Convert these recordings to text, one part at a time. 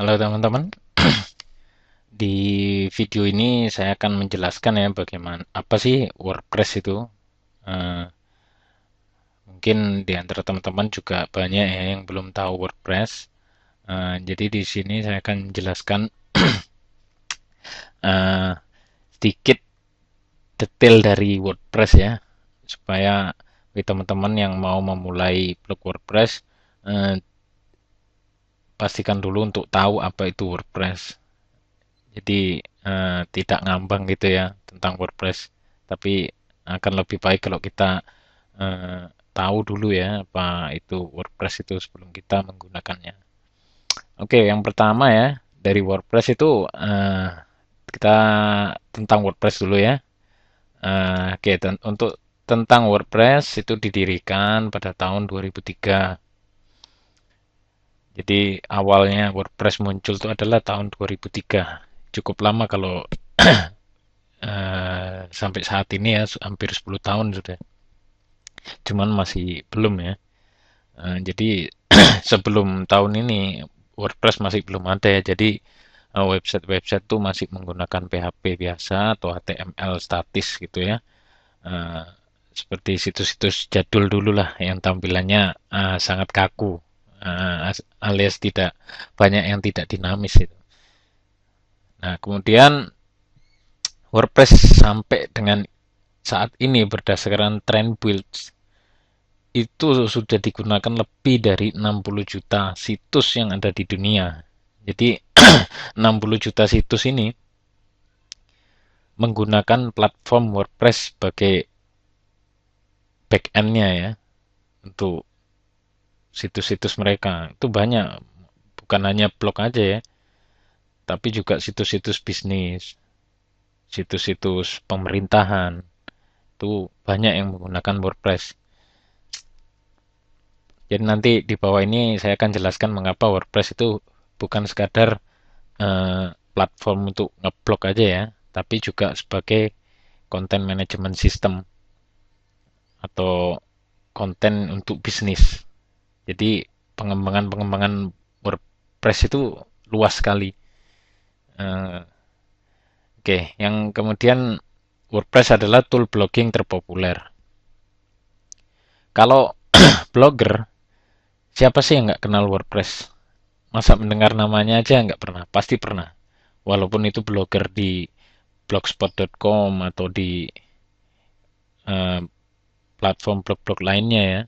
Halo teman-teman, di video ini saya akan menjelaskan ya bagaimana apa sih WordPress itu. Eh, Mungkin di antara teman-teman juga banyak ya yang belum tahu WordPress. Jadi di sini saya akan menjelaskan eh, sedikit detail dari WordPress ya, supaya bagi teman-teman yang mau memulai blog WordPress, eh, pastikan dulu untuk tahu apa itu WordPress. Jadi tidak ngambang gitu ya tentang WordPress. Tapi akan lebih baik kalau kita tahu dulu ya apa itu WordPress itu sebelum kita menggunakannya. Oke, yang pertama ya dari WordPress itu kita tentang WordPress dulu ya. Oke, untuk tentang WordPress itu didirikan pada tahun 2003. Jadi awalnya WordPress muncul itu adalah tahun 2003. Cukup lama kalau sampai saat ini ya hampir 10 tahun sudah. Cuman masih belum ya. Jadi sebelum tahun ini WordPress masih belum ada ya. Jadi website-website tuh masih menggunakan PHP biasa atau HTML statis gitu ya. Eh, Seperti situs-situs jadul dulu lah yang tampilannya sangat kaku, alias tidak banyak yang tidak dinamis itu. Nah, kemudian WordPress sampai dengan saat ini berdasarkan trend builds itu sudah digunakan lebih dari 60 juta situs yang ada di dunia. Jadi 60 juta situs ini menggunakan platform WordPress sebagai back-end-nya ya untuk situs-situs mereka. Itu banyak, bukan hanya blog aja ya, tapi juga situs-situs bisnis, situs-situs pemerintahan. Itu banyak yang menggunakan WordPress. Jadi nanti di bawah ini saya akan jelaskan mengapa WordPress itu bukan sekadar platform untuk ngeblok aja ya, tapi juga sebagai content management system atau konten untuk bisnis. Jadi pengembangan-pengembangan WordPress itu luas sekali. Eh, Oke, yang kemudian WordPress adalah tool blogging terpopuler. Kalau blogger, siapa sih yang nggak kenal WordPress? Masa mendengar namanya aja nggak pernah? Pasti pernah. Walaupun itu blogger di blogspot.com atau di eh, platform blog-blog lainnya ya,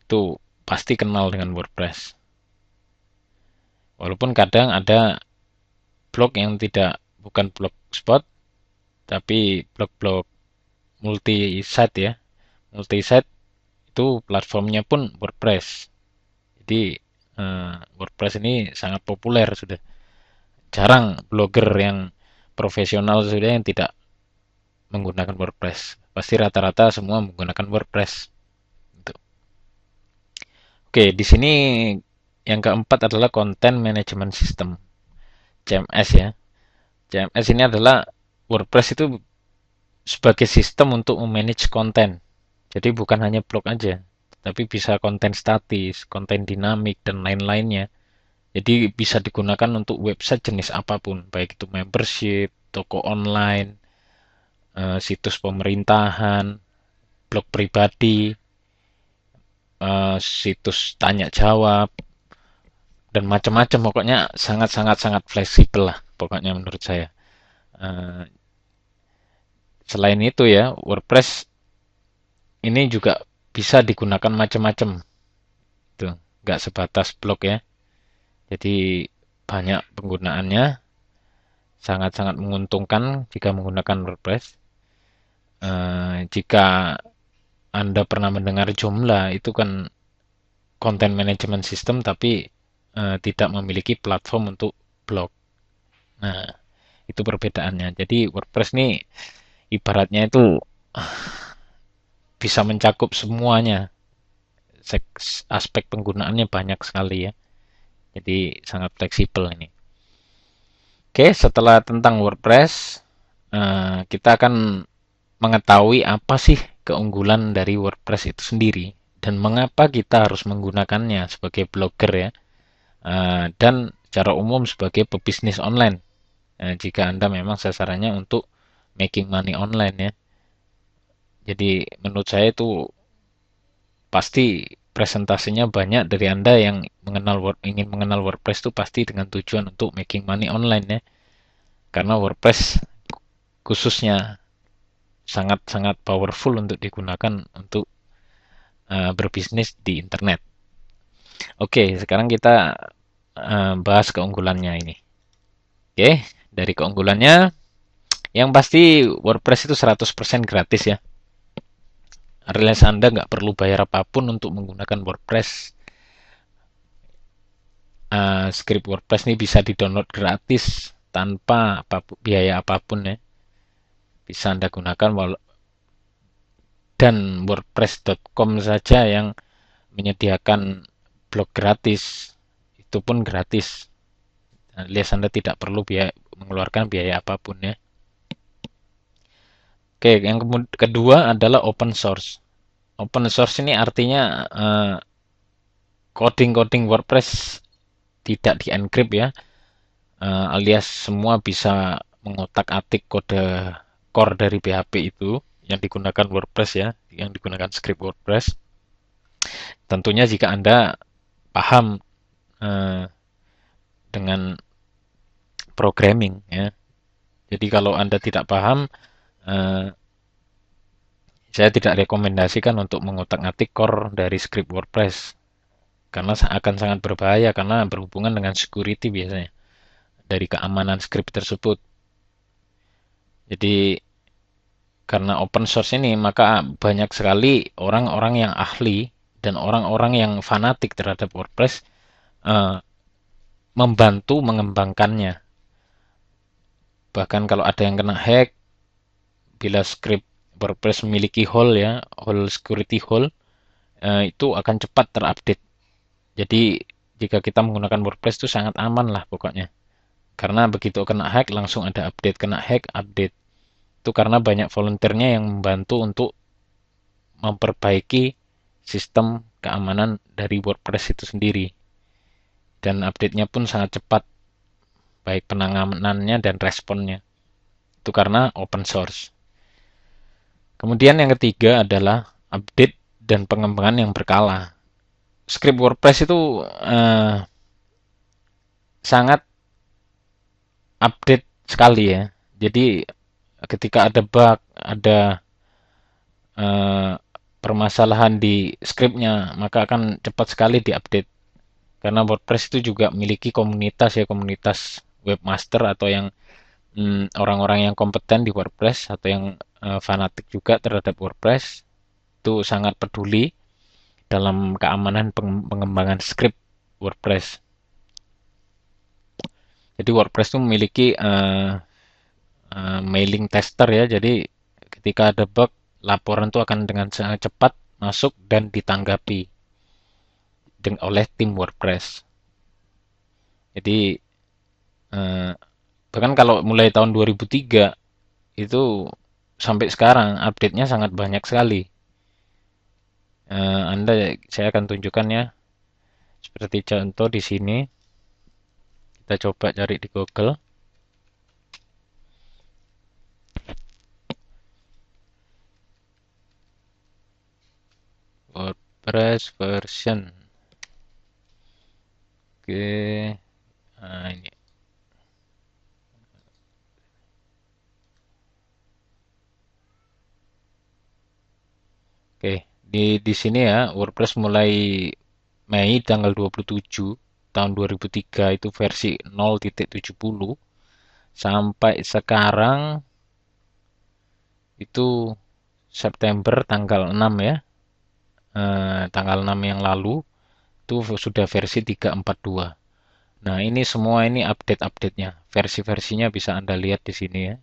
itu pasti kenal dengan WordPress. Walaupun kadang ada blog yang tidak bukan blogspot, tapi blog-blog multi-site ya. Multi-site itu platformnya pun WordPress. Jadi WordPress ini sangat populer sudah. Jarang blogger yang profesional sudah yang tidak menggunakan WordPress. Pasti rata-rata semua menggunakan WordPress. Gitu. Oke, di sini yang keempat adalah Content Management System, CMS ya. CMS ini adalah WordPress itu sebagai sistem untuk memanage konten. Jadi bukan hanya blog aja, tapi bisa konten statis, konten dinamik, dan lain-lainnya. Jadi bisa digunakan untuk website jenis apapun, baik itu membership, toko online, situs pemerintahan, blog pribadi, situs tanya jawab, dan macam-macam. Pokoknya sangat-sangat sangat fleksibel lah, pokoknya menurut saya. Eh, Selain itu ya, WordPress ini juga bisa digunakan macam-macam. Itu nggak sebatas blog ya. Jadi banyak penggunaannya, sangat-sangat menguntungkan jika menggunakan WordPress. Jika Anda pernah mendengar Joomla, itu kan content management system tapi tidak memiliki platform untuk blog. Nah, itu perbedaannya. Jadi WordPress ini ibaratnya itu bisa mencakup semuanya. Aspek penggunaannya banyak sekali ya. Jadi sangat fleksibel ini. Oke, setelah tentang WordPress, kita akan mengetahui apa sih keunggulan dari WordPress itu sendiri dan mengapa kita harus menggunakannya sebagai blogger ya. Dan secara umum sebagai pebisnis online. Nah, jika Anda memang sasarannya untuk making money online ya. Jadi menurut saya itu pasti presentasinya banyak dari Anda yang ingin mengenal WordPress itu pasti dengan tujuan untuk making money online ya. Karena WordPress khususnya sangat-sangat powerful untuk digunakan untuk berbisnis di internet. Oke, sekarang kita bahas keunggulannya ini. Oke, dari keunggulannya yang pasti WordPress itu 100% gratis ya. Alias Anda nggak perlu bayar apapun untuk menggunakan WordPress. Script WordPress ini bisa di-download gratis tanpa biaya apapun ya. Bisa Anda gunakan dan WordPress.com saja yang menyediakan blog gratis. Itu pun gratis. Alias Anda tidak perlu mengeluarkan biaya apapun ya. Oke, yang kedua adalah open source. Open source ini artinya coding-coding WordPress tidak di-encrypt ya, alias semua bisa mengotak-atik kode core dari PHP itu yang digunakan WordPress ya, yang digunakan script WordPress. Tentunya jika Anda paham dengan programming ya. Jadi kalau Anda tidak paham, saya tidak rekomendasikan untuk mengotak-atik core dari script WordPress karena akan sangat berbahaya karena berhubungan dengan security biasanya dari keamanan script tersebut. Jadi karena open source ini maka banyak sekali orang-orang yang ahli dan orang-orang yang fanatik terhadap WordPress membantu mengembangkannya. Bahkan kalau ada yang kena hack, bila script WordPress memiliki hole ya, hole security hole, itu akan cepat terupdate. Jadi jika kita menggunakan WordPress itu sangat aman lah pokoknya. Karena begitu kena hack langsung ada update, kena hack update. Itu karena banyak volunteernya yang membantu untuk memperbaiki sistem keamanan dari WordPress itu sendiri. Dan update-nya pun sangat cepat, baik penanganannya dan responnya. Itu karena open source. Kemudian yang ketiga adalah update dan pengembangan yang berkala. Script WordPress itu sangat update sekali ya. Jadi ketika ada bug, ada permasalahan di scriptnya, maka akan cepat sekali diupdate. Karena WordPress itu juga memiliki komunitas ya, komunitas webmaster atau yang orang-orang yang kompeten di WordPress atau yang fanatik juga terhadap WordPress itu sangat peduli dalam keamanan pengembangan script WordPress. Jadi WordPress itu memiliki mailing tester ya. Jadi ketika ada bug, laporan itu akan dengan sangat cepat masuk dan ditanggapi oleh tim WordPress. Jadi bahkan kalau mulai tahun 2003 itu sampai sekarang update-nya sangat banyak sekali. Saya akan tunjukkan ya. Seperti contoh di sini. Kita coba cari di Google. WordPress version. Oke. Nah, ini. Oke, di sini ya WordPress mulai Mei tanggal 27 tahun 2003 itu versi 0.70 sampai sekarang itu September tanggal 6 ya. Tanggal 6 yang lalu itu sudah versi 3.42. Nah, ini semua ini update-update-nya. Versi-versinya bisa Anda lihat di sini ya.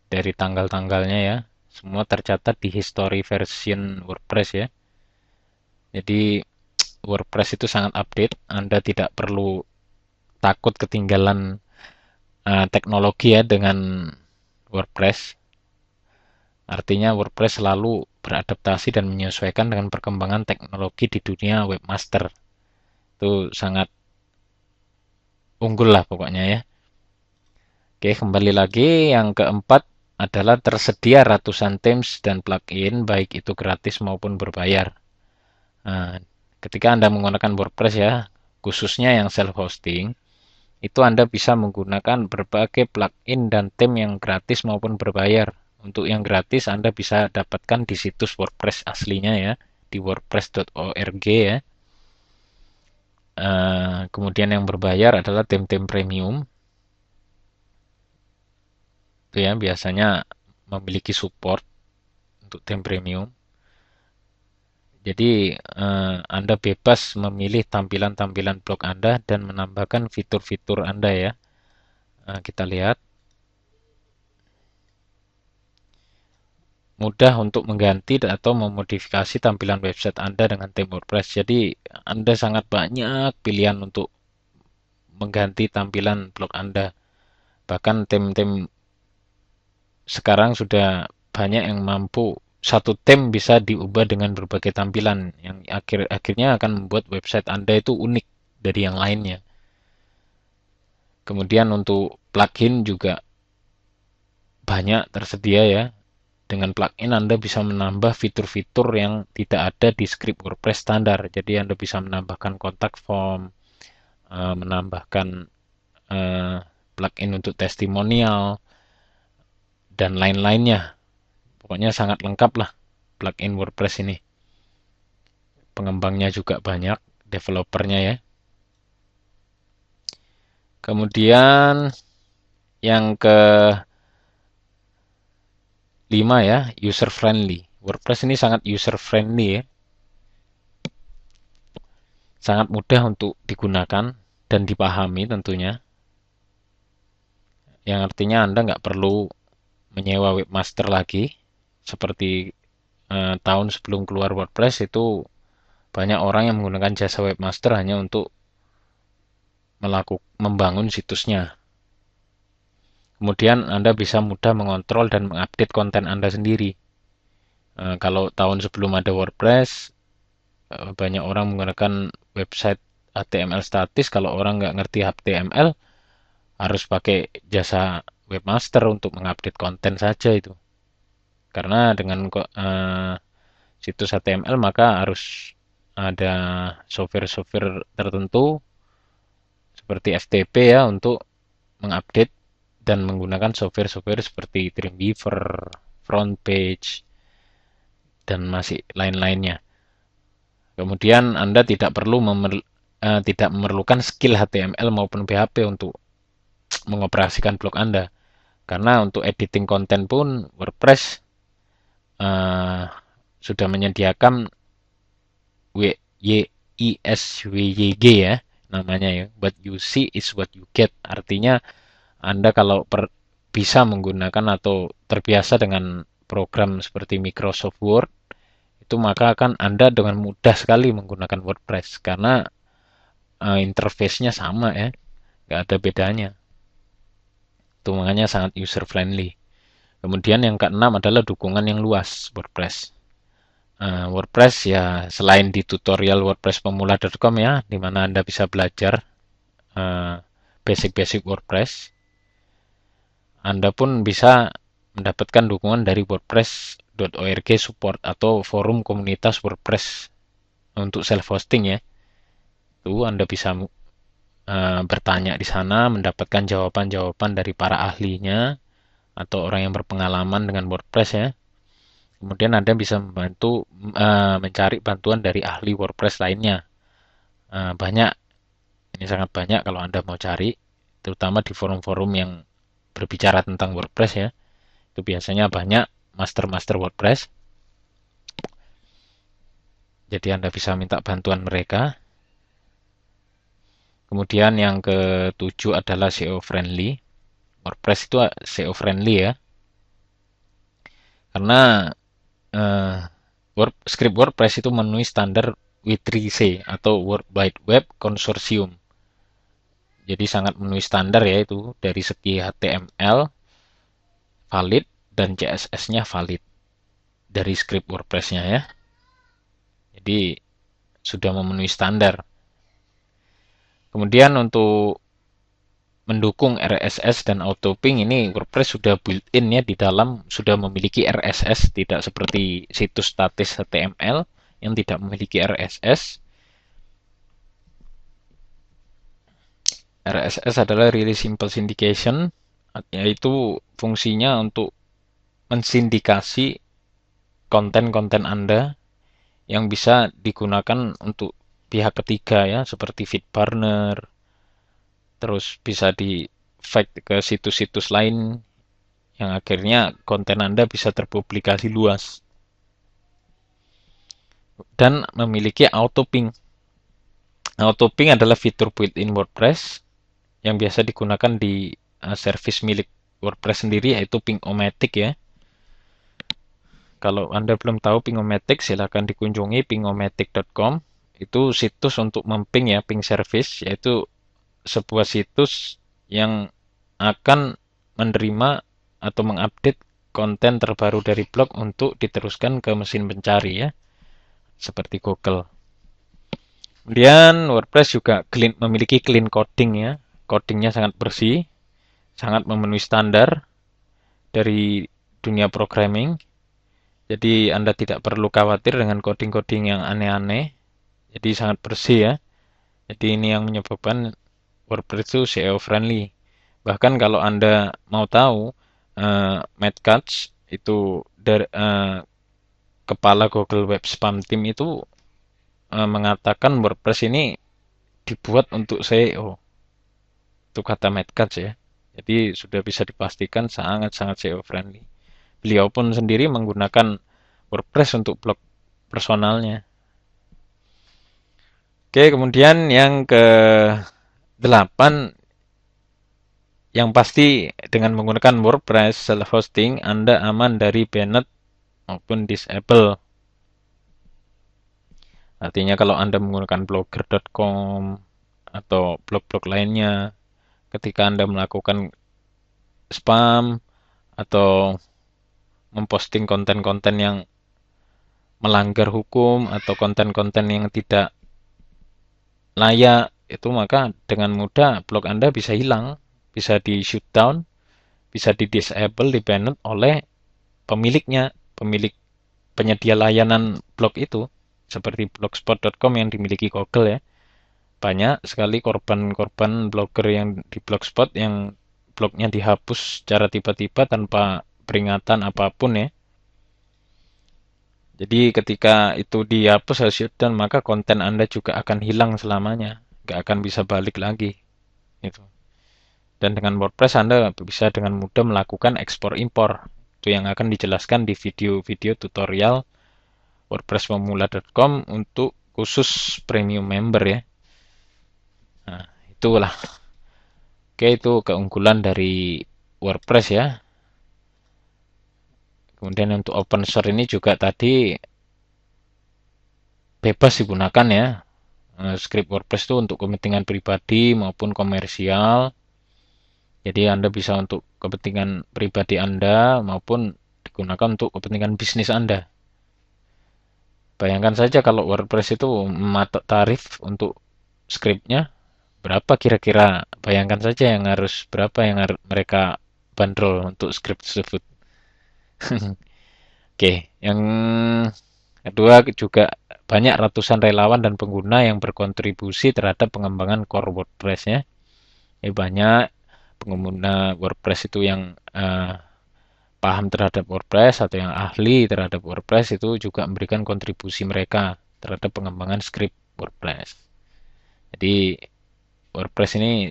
Dari tanggal-tanggalnya ya. Semua tercatat di history version WordPress ya. Jadi WordPress itu sangat update. Anda tidak perlu takut ketinggalan teknologi ya dengan WordPress. Artinya WordPress selalu beradaptasi dan menyesuaikan dengan perkembangan teknologi di dunia webmaster. Itu sangat unggul lah pokoknya ya. Oke, kembali lagi yang keempat adalah tersedia ratusan themes dan plugin, baik itu gratis maupun berbayar. Nah, ketika Anda menggunakan WordPress ya, khususnya yang self-hosting, itu Anda bisa menggunakan berbagai plugin dan theme yang gratis maupun berbayar. Untuk yang gratis Anda bisa dapatkan di situs WordPress aslinya ya, di wordpress.org ya. Kemudian yang berbayar adalah theme-theme premium. Itu ya, biasanya memiliki support untuk theme premium. Jadi Anda bebas memilih tampilan-tampilan blog Anda dan menambahkan fitur-fitur Anda ya. Kita lihat. Mudah untuk mengganti atau memodifikasi tampilan website Anda dengan theme WordPress. Jadi Anda sangat banyak pilihan untuk mengganti tampilan blog Anda. Bahkan theme-theme sekarang sudah banyak yang mampu satu theme bisa diubah dengan berbagai tampilan yang akhirnya akan membuat website Anda itu unik dari yang lainnya. Kemudian untuk plugin juga banyak tersedia ya. Dengan plugin Anda bisa menambah fitur-fitur yang tidak ada di script WordPress standar. Jadi Anda bisa menambahkan kontak form, menambahkan plugin untuk testimonial, dan lain-lainnya. Pokoknya sangat lengkap lah plugin WordPress ini. Pengembangnya juga banyak, developernya ya. Kemudian yang ke 5 ya, user friendly. WordPress ini sangat user friendly ya. Sangat mudah untuk digunakan dan dipahami tentunya. Yang artinya Anda nggak perlu menyewa webmaster lagi. Seperti tahun sebelum keluar WordPress itu banyak orang yang menggunakan jasa webmaster hanya untuk membangun situsnya. Kemudian Anda bisa mudah mengontrol dan mengupdate konten Anda sendiri. Kalau tahun sebelum ada WordPress, banyak orang menggunakan website HTML statis. Kalau orang nggak ngerti HTML, harus pakai jasa webmaster untuk mengupdate konten saja itu. Karena dengan situs HTML maka harus ada software-software tertentu seperti FTP ya untuk mengupdate dan menggunakan software-software seperti Dreamweaver, Frontpage, dan masih lain-lainnya. Kemudian Anda tidak memerlukan skill HTML maupun PHP untuk mengoperasikan blog Anda. Karena untuk editing konten pun WordPress sudah menyediakan WYSWYG ya namanya ya. What you see is what you get. Artinya Anda kalau bisa menggunakan atau terbiasa dengan program seperti Microsoft Word, itu maka akan Anda dengan mudah sekali menggunakan WordPress karena interface-nya sama ya, nggak ada bedanya. Itu makanya sangat user friendly. Kemudian yang keenam adalah dukungan yang luas WordPress. WordPress ya selain di tutorial wordpresspemula.com ya, di mana Anda bisa belajar basic-basic WordPress. Anda pun bisa mendapatkan dukungan dari wordpress.org support atau forum komunitas WordPress untuk self-hosting ya. Itu Anda bisa bertanya di sana, mendapatkan jawaban-jawaban dari para ahlinya atau orang yang berpengalaman dengan WordPress ya. Kemudian Anda bisa membantu mencari bantuan dari ahli WordPress lainnya. Banyak, ini sangat banyak kalau Anda mau cari, terutama di forum-forum yang berbicara tentang WordPress ya. Itu biasanya banyak master-master WordPress. Jadi Anda bisa minta bantuan mereka. Kemudian yang ke-7 adalah SEO friendly. WordPress itu SEO friendly ya. Karena script WordPress itu memenuhi standar W3C atau World Wide Web Consortium. Jadi sangat memenuhi standar ya itu dari segi HTML valid dan CSS-nya valid dari script WordPress-nya ya. Jadi sudah memenuhi standar. Kemudian untuk mendukung RSS dan auto-ping. Ini WordPress sudah built-in ya di dalam, sudah memiliki RSS, tidak seperti situs statis HTML yang tidak memiliki RSS. RSS adalah Really Simple Syndication, yaitu fungsinya untuk mensindikasi konten-konten Anda yang bisa digunakan untuk pihak ketiga ya, seperti FeedBurner, terus bisa di feed ke situs-situs lain yang akhirnya konten Anda bisa terpublikasi luas. Dan memiliki auto-ping. Auto-ping adalah fitur built-in WordPress yang biasa digunakan di service milik WordPress sendiri, yaitu Ping-O-Matic ya. Kalau Anda belum tahu Ping-O-Matic, silakan dikunjungi pingomatic.com. Itu situs untuk memping ya, ping service, yaitu sebuah situs yang akan menerima atau mengupdate konten terbaru dari blog untuk diteruskan ke mesin pencari ya, seperti Google. Kemudian WordPress juga memiliki clean coding ya. Codingnya sangat bersih, sangat memenuhi standar dari dunia programming. Jadi Anda tidak perlu khawatir dengan coding-coding yang aneh-aneh. Jadi sangat bersih ya. Jadi ini yang menyebabkan WordPress itu SEO friendly. Bahkan kalau Anda mau tahu, Matt Cutts itu dari kepala Google Web Spam Team itu mengatakan WordPress ini dibuat untuk SEO. Itu kata Matt Cutts ya. Jadi sudah bisa dipastikan sangat-sangat SEO friendly. Beliau pun sendiri menggunakan WordPress untuk blog personalnya. Oke, kemudian yang ke-8, yang pasti dengan menggunakan WordPress self-hosting, Anda aman dari banned maupun disable. Artinya kalau Anda menggunakan blogger.com atau blog-blog lainnya, ketika Anda melakukan spam atau memposting konten-konten yang melanggar hukum atau konten-konten yang tidak layak, itu maka dengan mudah blog Anda bisa hilang, bisa di shutdown, bisa di disable, di banned oleh pemiliknya, pemilik penyedia layanan blog itu, seperti blogspot.com yang dimiliki Google ya. Banyak sekali korban-korban blogger yang di Blogspot yang blognya dihapus secara tiba-tiba tanpa peringatan apapun ya. Jadi ketika itu dihapus atau shutdown, maka konten Anda juga akan hilang selamanya, nggak akan bisa balik lagi. Itu. Dan dengan WordPress Anda bisa dengan mudah melakukan ekspor-impor. Itu yang akan dijelaskan di video-video tutorial wordpresspemula.com untuk khusus premium member ya. Nah, itulah. Oke, itu keunggulan dari WordPress ya. Kemudian untuk open source ini juga tadi bebas digunakan ya. Script WordPress itu untuk kepentingan pribadi maupun komersial. Jadi Anda bisa untuk kepentingan pribadi Anda maupun digunakan untuk kepentingan bisnis Anda. Bayangkan saja kalau WordPress itu mematok tarif untuk scriptnya, berapa kira-kira? Bayangkan saja berapa yang harus mereka bandrol untuk script tersebut. Oke, yang kedua juga banyak ratusan relawan dan pengguna yang berkontribusi terhadap pengembangan core WordPress-nya. Banyak pengguna WordPress itu yang paham terhadap WordPress atau yang ahli terhadap WordPress itu juga memberikan kontribusi mereka terhadap pengembangan script WordPress. Jadi WordPress ini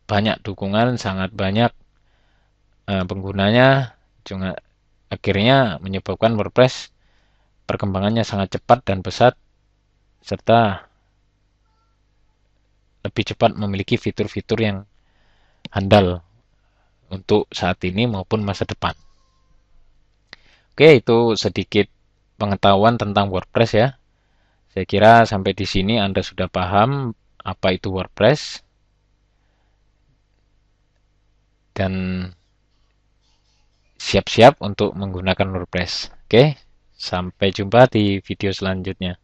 banyak dukungan, sangat banyak penggunanya, juga akhirnya menyebabkan WordPress perkembangannya sangat cepat dan pesat, serta lebih cepat memiliki fitur-fitur yang handal untuk saat ini maupun masa depan. Oke, itu sedikit pengetahuan tentang WordPress ya. Saya kira sampai di sini Anda sudah paham apa itu WordPress dan siap-siap untuk menggunakan WordPress. Oke, sampai jumpa di video selanjutnya.